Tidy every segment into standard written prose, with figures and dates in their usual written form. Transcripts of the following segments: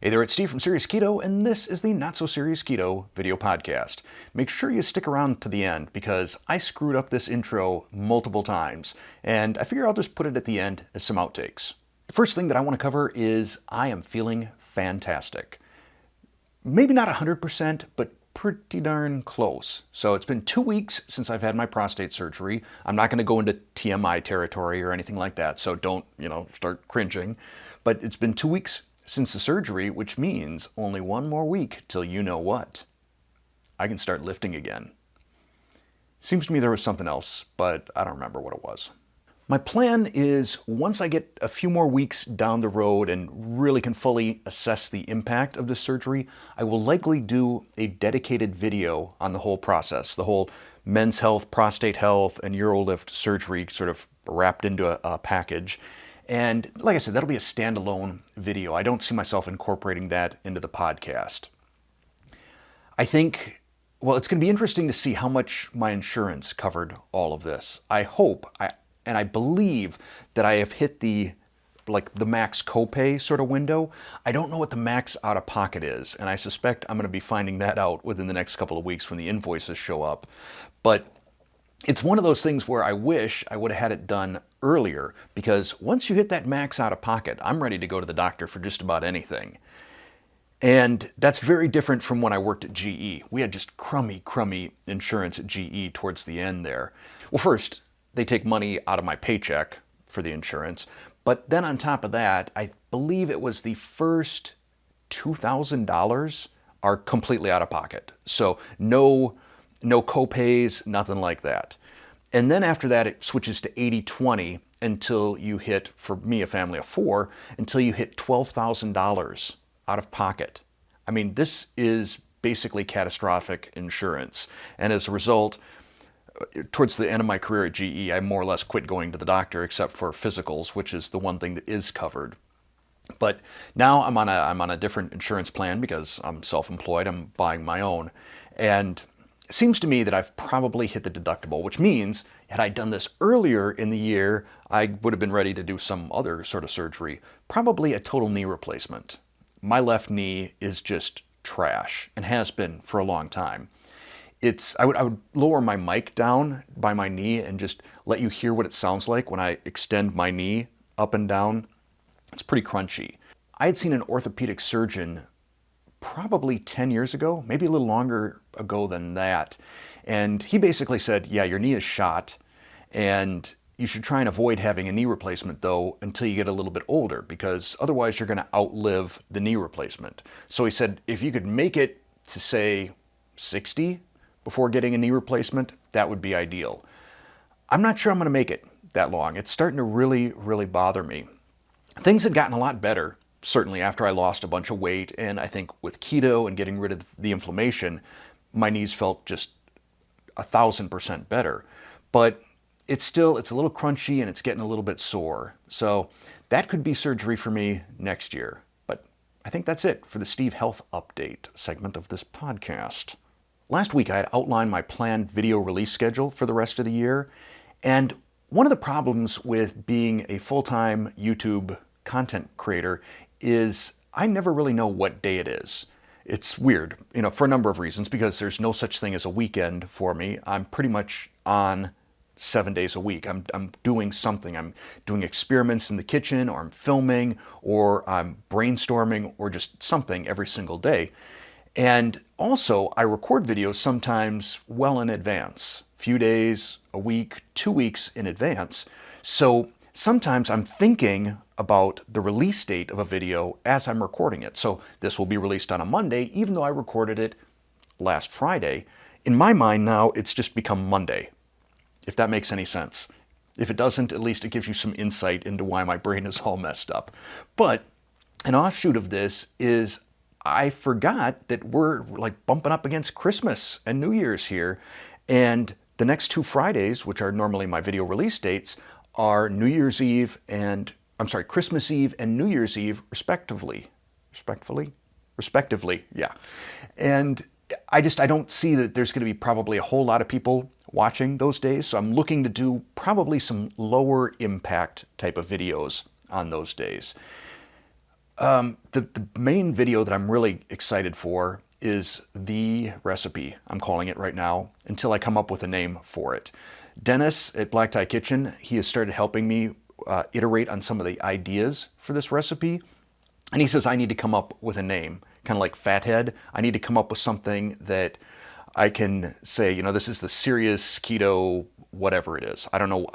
Hey there, it's Steve from Serious Keto, and this is the Not So Serious Keto video podcast. Make sure you stick around to the end because I screwed up this intro multiple times, and I figure I'll just put it at the end as some outtakes. The first thing that I want to cover is I am feeling fantastic. Maybe not 100%, but pretty darn close. So it's been 2 weeks since I've had my prostate surgery. I'm not going to go into TMI territory or anything like that, so don't, start cringing. But it's been 2 weeks since the surgery, which means only one more week till you know what. I can start lifting again. Seems to me there was something else, but I don't remember what it was. My plan is once I get a few more weeks down the road and really can fully assess the impact of the surgery, I will likely do a dedicated video on the whole process, the whole men's health, prostate health, and UroLift surgery sort of wrapped into a package. And like I said, that'll be a standalone video. I don't see myself incorporating that into the podcast. I think, it's going to be interesting to see how much my insurance covered all of this. I hope, and I believe that I have hit the max copay sort of window. I don't know what the max out-of-pocket is, and I suspect I'm going to be finding that out within the next couple of weeks when the invoices show up. But it's one of those things where I wish I would have had it done earlier, because once you hit that max out of pocket, I'm ready to go to the doctor for just about anything. And that's very different from when I worked at GE. We had just crummy insurance at GE towards the end there. Well, first, they take money out of my paycheck for the insurance, but then on top of that, I believe it was the first $2,000 are completely out of pocket. So no copays, nothing like that. And then after that, it switches to 80-20 until you hit, for me, a family of 4, until you hit $12,000 out of pocket. I mean, this is basically catastrophic insurance. And as a result, towards the end of my career at GE, I more or less quit going to the doctor except for physicals, which is the one thing that is covered. But now I'm on a different insurance plan because I'm self-employed. I'm buying my own. And it seems to me that I've probably hit the deductible, which means had I done this earlier in the year, I would have been ready to do some other sort of surgery, probably a total knee replacement. My left knee is just trash and has been for a long time. I would lower my mic down by my knee and just let you hear what it sounds like when I extend my knee up and down. It's pretty crunchy. I had seen an orthopedic surgeon probably 10 years ago, maybe a little longer ago than that. And he basically said, yeah, your knee is shot and you should try and avoid having a knee replacement though until you get a little bit older, because otherwise you're going to outlive the knee replacement. So he said, if you could make it to say 60 before getting a knee replacement, that would be ideal. I'm not sure I'm going to make it that long. It's starting to really bother me. Things had gotten a lot better, certainly after I lost a bunch of weight, and I think with keto and getting rid of the inflammation, my knees felt just 1,000% better. But it's a little crunchy and it's getting a little bit sore. So that could be surgery for me next year. But I think that's it for the Steve Health Update segment of this podcast. Last week I had outlined my planned video release schedule for the rest of the year, and one of the problems with being a full-time YouTube content creator is I never really know what day it is. It's weird, for a number of reasons, because there's no such thing as a weekend for me. I'm pretty much on 7 days a week. I'm doing something. I'm doing experiments in the kitchen, or I'm filming, or I'm brainstorming, or just something every single day. And also, I record videos sometimes well in advance, a few days, a week, 2 weeks in advance. So sometimes I'm thinking about the release date of a video as I'm recording it. So this will be released on a Monday, even though I recorded it last Friday. In my mind now, it's just become Monday, if that makes any sense. If it doesn't, at least it gives you some insight into why my brain is all messed up. But an offshoot of this is I forgot that we're bumping up against Christmas and New Year's here. And the next 2 Fridays, which are normally my video release dates, are Christmas Eve and New Year's Eve, respectively. Respectively, yeah. And I don't see that there's going to be probably a whole lot of people watching those days. So I'm looking to do probably some lower impact type of videos on those days. The main video that I'm really excited for is the recipe. I'm calling it right now until I come up with a name for it. Dennis at Black Tie Kitchen, he has started helping me iterate on some of the ideas for this recipe. And he says I need to come up with a name, kind of like Fathead. I need to come up with something that I can say, you know, this is the serious keto, whatever it is. I don't know.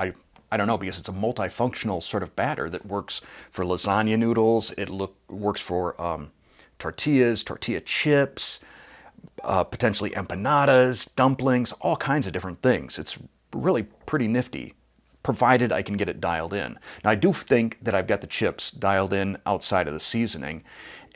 I don't know, because it's a multifunctional sort of batter that works for lasagna noodles. It works for tortillas, tortilla chips, potentially empanadas, dumplings, all kinds of different things. It's really pretty nifty, provided I can get it dialed in. Now, I do think that I've got the chips dialed in outside of the seasoning.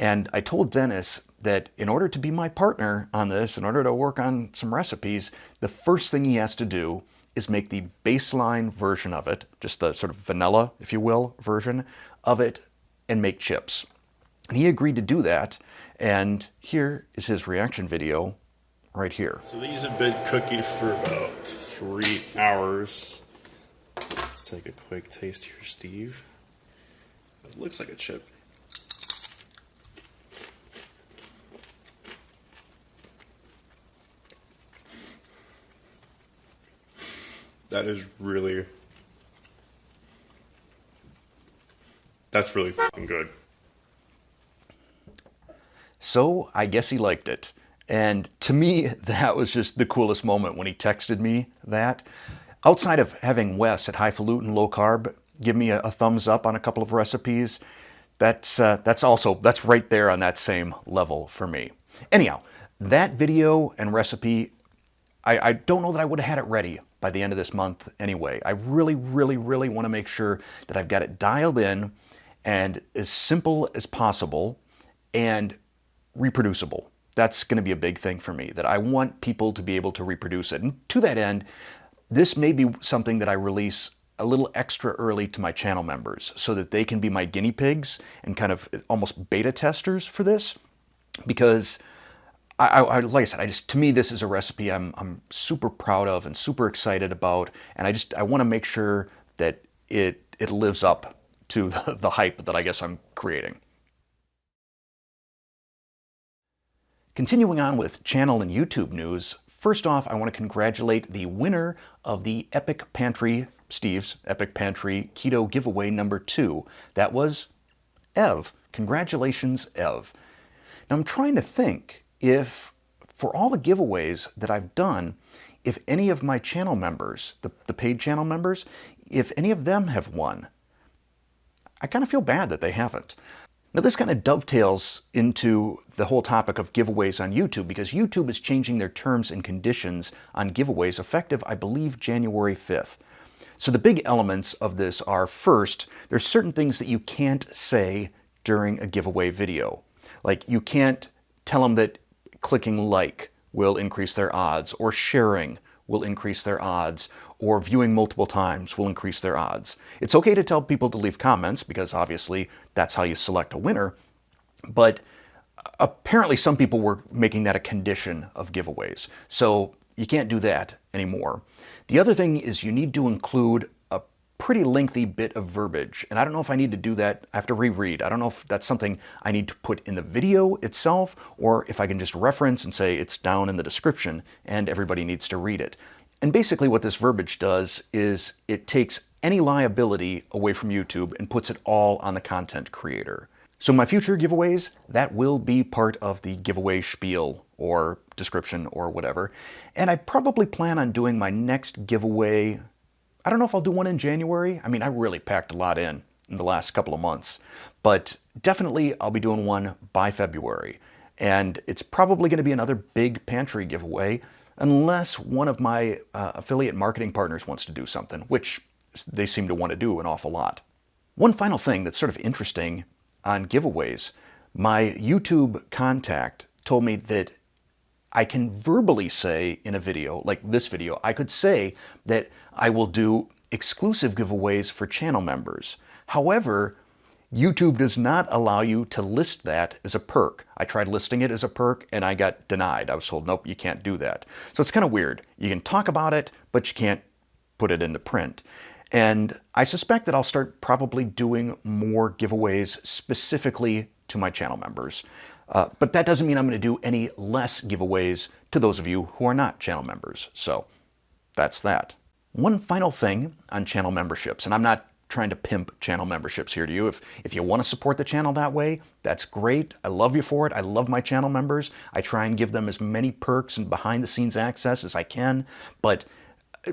And I told Dennis that in order to be my partner on this, in order to work on some recipes, the first thing he has to do is make the baseline version of it, just the sort of vanilla, if you will, version of it, and make chips. And he agreed to do that, and here is his reaction video right here. So these have been cooking for about 3 hours. Let's take a quick taste here, Steve. It looks like a chip. That's really fucking good. So I guess he liked it. And to me, that was just the coolest moment when he texted me that. Outside of having Wes at Highfalutin Low Carb give me a thumbs up on a couple of recipes, that's right there on that same level for me. Anyhow, that video and recipe, I don't know that I would have had it ready by the end of this month anyway. I really, really, really want to make sure that I've got it dialed in and as simple as possible and reproducible. That's going to be a big thing for me, that I want people to be able to reproduce it. And to that end, this may be something that I release a little extra early to my channel members so that they can be my guinea pigs and kind of almost beta testers for this, because like I said, to me, this is a recipe I'm super proud of and super excited about, and I want to make sure that it lives up to the hype that I guess I'm creating. Continuing on with channel and YouTube news, first off, I want to congratulate the winner of the Epic Pantry, Steve's Epic Pantry Keto Giveaway number 2. That was Ev. Congratulations, Ev. Now I'm trying to think if, for all the giveaways that I've done, if any of my channel members, the paid channel members, if any of them have won. I kind of feel bad that they haven't. Now this kind of dovetails into the whole topic of giveaways on YouTube, because YouTube is changing their terms and conditions on giveaways effective, I believe, January 5th. So the big elements of this are, first, there's certain things that you can't say during a giveaway video. Like, you can't tell them that clicking like will increase their odds, or sharing will increase their odds, or viewing multiple times will increase their odds. It's okay to tell people to leave comments, because obviously that's how you select a winner, but apparently some people were making that a condition of giveaways. So you can't do that anymore. The other thing is you need to include a pretty lengthy bit of verbiage, and I don't know if I need to do that. I have to reread. I don't know if that's something I need to put in the video itself, or if I can just reference and say it's down in the description and everybody needs to read it. And basically what this verbiage does is it takes any liability away from YouTube and puts it all on the content creator. So my future giveaways, that will be part of the giveaway spiel or description or whatever. And I probably plan on doing my next giveaway. I don't know if I'll do one in January. I mean, I really packed a lot in the last couple of months, but definitely I'll be doing one by February. And it's probably going to be another big pantry giveaway, unless one of my affiliate marketing partners wants to do something, which they seem to want to do an awful lot. One final thing that's sort of interesting on giveaways, my YouTube contact told me that I can verbally say in a video, like this video, I could say that I will do exclusive giveaways for channel members. However, YouTube does not allow you to list that as a perk. I tried listing it as a perk and I got denied. I was told, nope, you can't do that. So it's kind of weird. You can talk about it, but you can't put it into print. And I suspect that I'll start probably doing more giveaways specifically to my channel members. But that doesn't mean I'm going to do any less giveaways to those of you who are not channel members. So that's that. One final thing on channel memberships, and I'm not trying to pimp channel memberships here to you. If you want to support the channel that way, that's great. I love you for it. I love my channel members. I try and give them as many perks and behind the scenes access as I can, but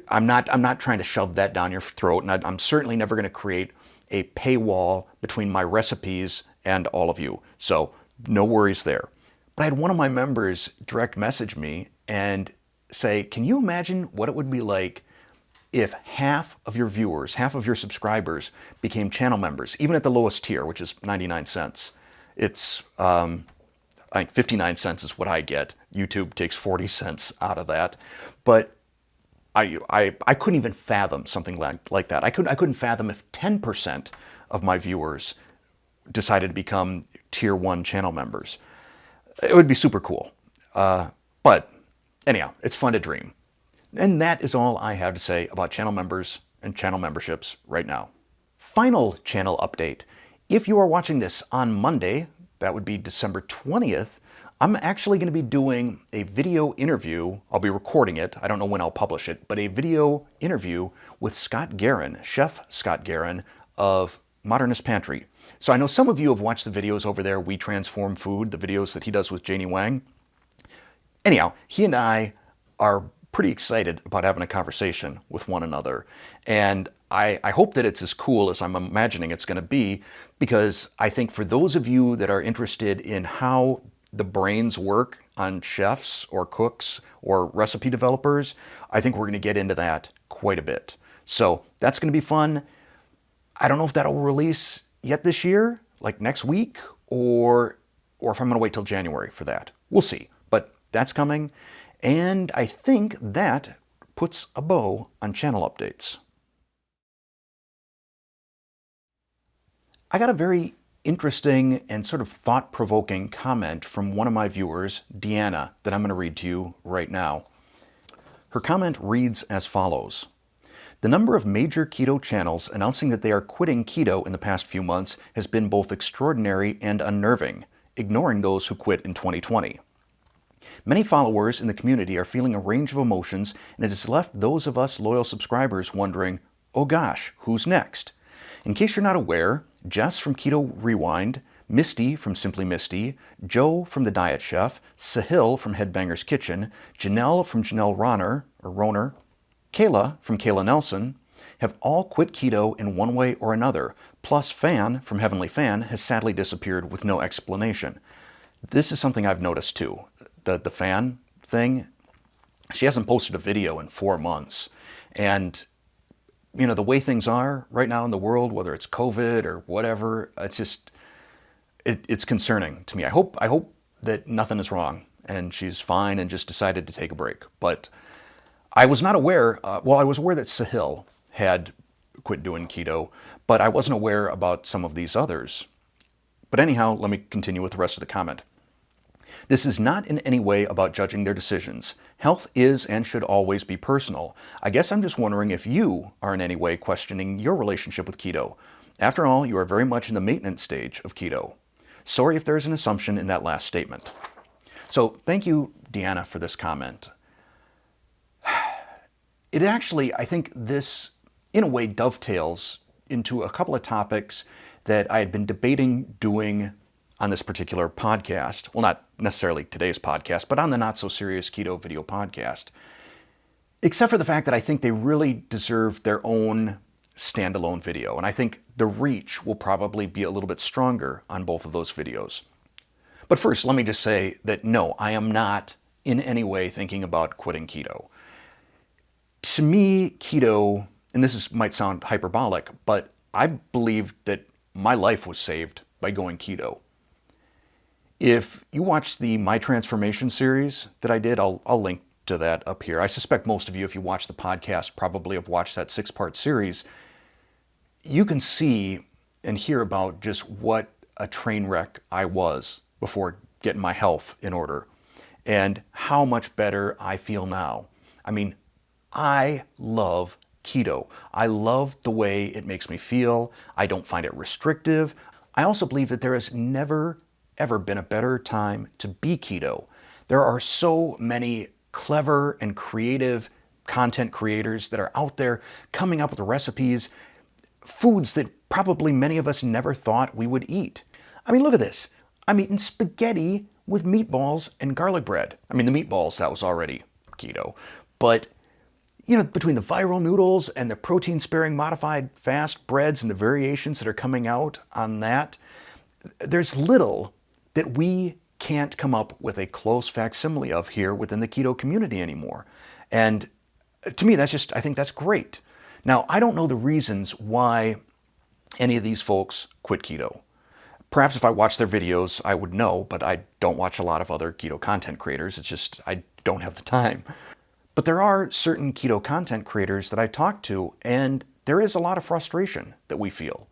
I'm not trying to shove that down your throat, and I'm certainly never going to create a paywall between my recipes and all of you. So no worries there. But I had one of my members direct message me and say, can you imagine what it would be like if half of your viewers, half of your subscribers became channel members, even at the lowest tier, which is 99 cents. It's, I think 59 cents is what I get. YouTube takes 40 cents out of that. But I couldn't even fathom something like that. I couldn't fathom if 10% of my viewers decided to become tier 1 channel members. It would be super cool. But anyhow, it's fun to dream. And that is all I have to say about channel members and channel memberships right now. Final channel update. If you are watching this on Monday, that would be December 20th, I'm actually going to be doing a video interview. I'll be recording it. I don't know when I'll publish it, but a video interview with Scott Guerin, Chef Scott Guerin of Modernist Pantry. So I know some of you have watched the videos over there, We Transform Food, the videos that he does with Janie Wang. Anyhow, he and I are pretty excited about having a conversation with one another. And I hope that it's as cool as I'm imagining it's going to be, because I think for those of you that are interested in how the brains work on chefs or cooks or recipe developers, I think we're going to get into that quite a bit. So that's going to be fun. I don't know if that'll release yet this year, like next week, or if I'm going to wait till January for that. We'll see. But that's coming. And I think that puts a bow on channel updates. I got a very interesting and sort of thought-provoking comment from one of my viewers, Deanna, that I'm going to read to you right now. Her comment reads as follows. The number of major keto channels announcing that they are quitting keto in the past few months has been both extraordinary and unnerving, ignoring those who quit in 2020. Many followers in the community are feeling a range of emotions, and it has left those of us loyal subscribers wondering, oh gosh, who's next? In case you're not aware, Jess from Keto Rewind, Misty from Simply Misty, Joe from The Diet Chef, Sahil from Headbanger's Kitchen, Janelle from Janelle Roner, Kayla from Kayla Nelson, have all quit keto in one way or another, plus Fan from Heavenly Fan has sadly disappeared with no explanation. This is something I've noticed too. The Fan thing, she hasn't posted a video in 4 months. And, you know, the way things are right now in the world, whether it's COVID or whatever, it's just, it's concerning to me. I hope that nothing is wrong and she's fine and just decided to take a break. But I was not aware, I was aware that Sahil had quit doing keto, but I wasn't aware about some of these others. But anyhow, let me continue with the rest of the comment. This is not in any way about judging their decisions. Health is and should always be personal. I guess I'm just wondering if you are in any way questioning your relationship with keto. After all, you are very much in the maintenance stage of keto. Sorry if there's an assumption in that last statement. So thank you, Deanna, for this comment. It actually, I think this, in a way, dovetails into a couple of topics that I had been debating doing on this particular podcast. Well, not necessarily today's podcast, but on the Not So Serious Keto video podcast. Except for the fact that I think they really deserve their own standalone video. And I think the reach will probably be a little bit stronger on both of those videos. But first, let me just say that no, I am not in any way thinking about quitting keto. To me, keto, and might sound hyperbolic, but I believe that my life was saved by going keto. If you watch the My Transformation series that I did, I'll link to that up here. I suspect most of you, if you watch the podcast, probably have watched that 6-part series. You can see and hear about just what a train wreck I was before getting my health in order and how much better I feel now. I mean, I love keto. I love the way it makes me feel. I don't find it restrictive. I also believe that there has never ever been a better time to be keto. There are so many clever and creative content creators that are out there coming up with recipes, foods that probably many of us never thought we would eat. I mean, look at this. I'm eating spaghetti with meatballs and garlic bread. I mean, the meatballs, that was already keto. But, you know, between the viral noodles and the protein-sparing modified fast breads and the variations that are coming out on that, there's little that we can't come up with a close facsimile of here within the keto community anymore. And to me, I think that's great. Now, I don't know the reasons why any of these folks quit keto. Perhaps if I watched their videos, I would know, but I don't watch a lot of other keto content creators. It's just, I don't have the time. But there are certain keto content creators that I talk to, and there is a lot of frustration that we feel.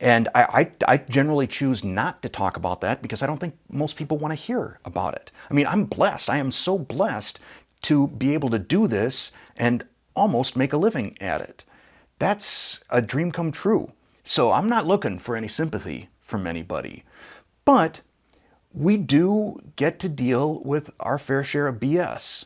And I generally choose not to talk about that because I don't think most people want to hear about it. I mean, I'm blessed. I am so blessed to be able to do this and almost make a living at it. That's a dream come true. So I'm not looking for any sympathy from anybody. But we do get to deal with our fair share of BS.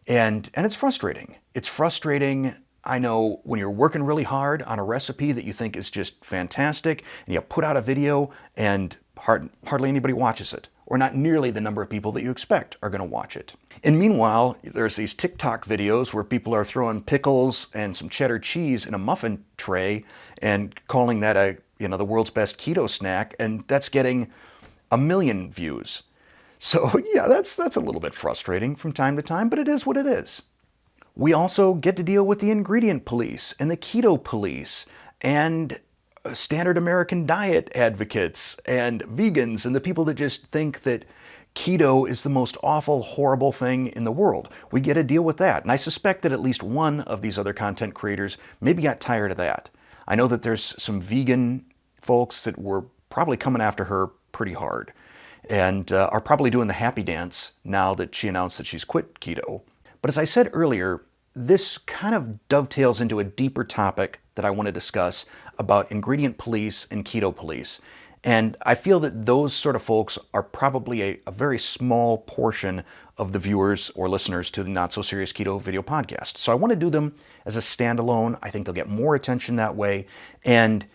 And it's frustrating. It's frustrating, I know, when you're working really hard on a recipe that you think is just fantastic, and you put out a video and hardly anybody watches it, or not nearly the number of people that you expect are going to watch it. And meanwhile, there's these TikTok videos where people are throwing pickles and some cheddar cheese in a muffin tray and calling that the world's best keto snack, and that's getting 1 million views. So yeah, that's a little bit frustrating from time to time, but it is what it is. We also get to deal with the ingredient police and the keto police and standard American diet advocates and vegans and the people that just think that keto is the most awful, horrible thing in the world. We get to deal with that. And I suspect that at least one of these other content creators maybe got tired of that. I know that there's some vegan folks that were probably coming after her pretty hard and are probably doing the happy dance now that she announced that she's quit keto. But as I said earlier, this kind of dovetails into a deeper topic that I want to discuss about ingredient police and keto police. And I feel that those sort of folks are probably a very small portion of the viewers or listeners to the Not So Serious Keto video podcast. So I want to do them as a standalone. I think they'll get more attention that way. And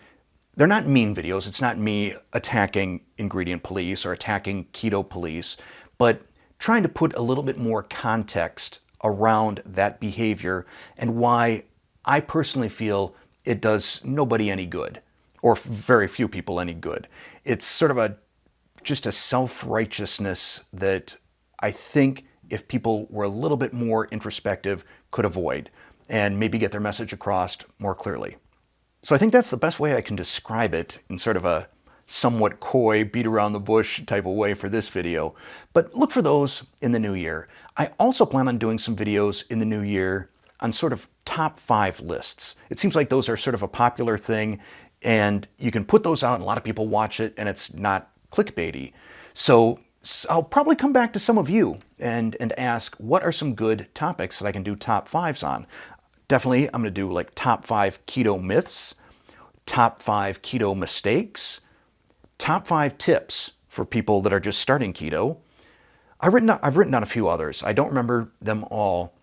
they're not mean videos. It's not me attacking ingredient police or attacking keto police, but trying to put a little bit more context around that behavior and why I personally feel it does nobody any good, or very few people any good. It's sort of just a self-righteousness that I think if people were a little bit more introspective could avoid and maybe get their message across more clearly. So I think that's the best way I can describe it in sort of a somewhat coy, beat around the bush type of way for this video. But look for those in the new year. I also plan on doing some videos in the new year on sort of top 5 lists. It seems like those are sort of a popular thing, and you can put those out and a lot of people watch it and it's not clickbaity. So I'll probably come back to some of you and ask what are some good topics that I can do top 5s on. Definitely, I'm going to do like top 5 keto myths, top 5 keto mistakes, top 5 tips for people that are just starting keto. I've written down a few others. I don't remember them all,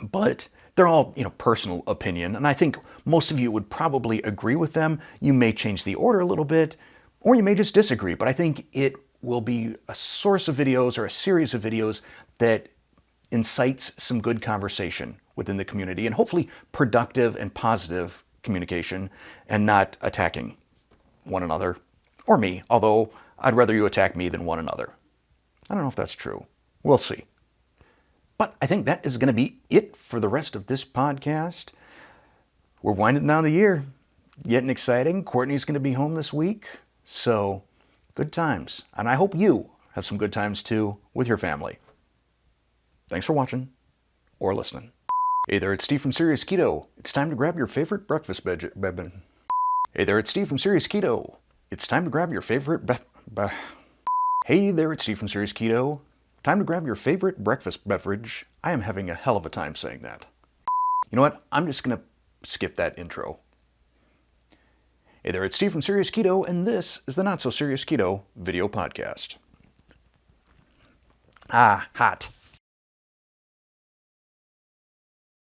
but they're all, personal opinion. And I think most of you would probably agree with them. You may change the order a little bit, or you may just disagree. But I think it will be a source of videos or a series of videos that incites some good conversation within the community and hopefully productive and positive communication and not attacking one another or me, although I'd rather you attack me than one another. I don't know if that's true. We'll see. But I think that is going to be it for the rest of this podcast. We're winding down the year. Getting exciting. Courtney's going to be home this week. So good times. And I hope you have some good times too with your family. Thanks for watching or listening. Hey there, it's Steve from Serious Keto. It's time to grab your favorite breakfast Hey there, it's Steve from Serious Keto. It's time to grab your favorite Hey there, it's Steve from Serious Keto. Time to grab your favorite breakfast beverage. I am having a hell of a time saying that. You know what? I'm just going to skip that intro. Hey there, it's Steve from Serious Keto, and this is the Not So Serious Keto video podcast. Ah, hot.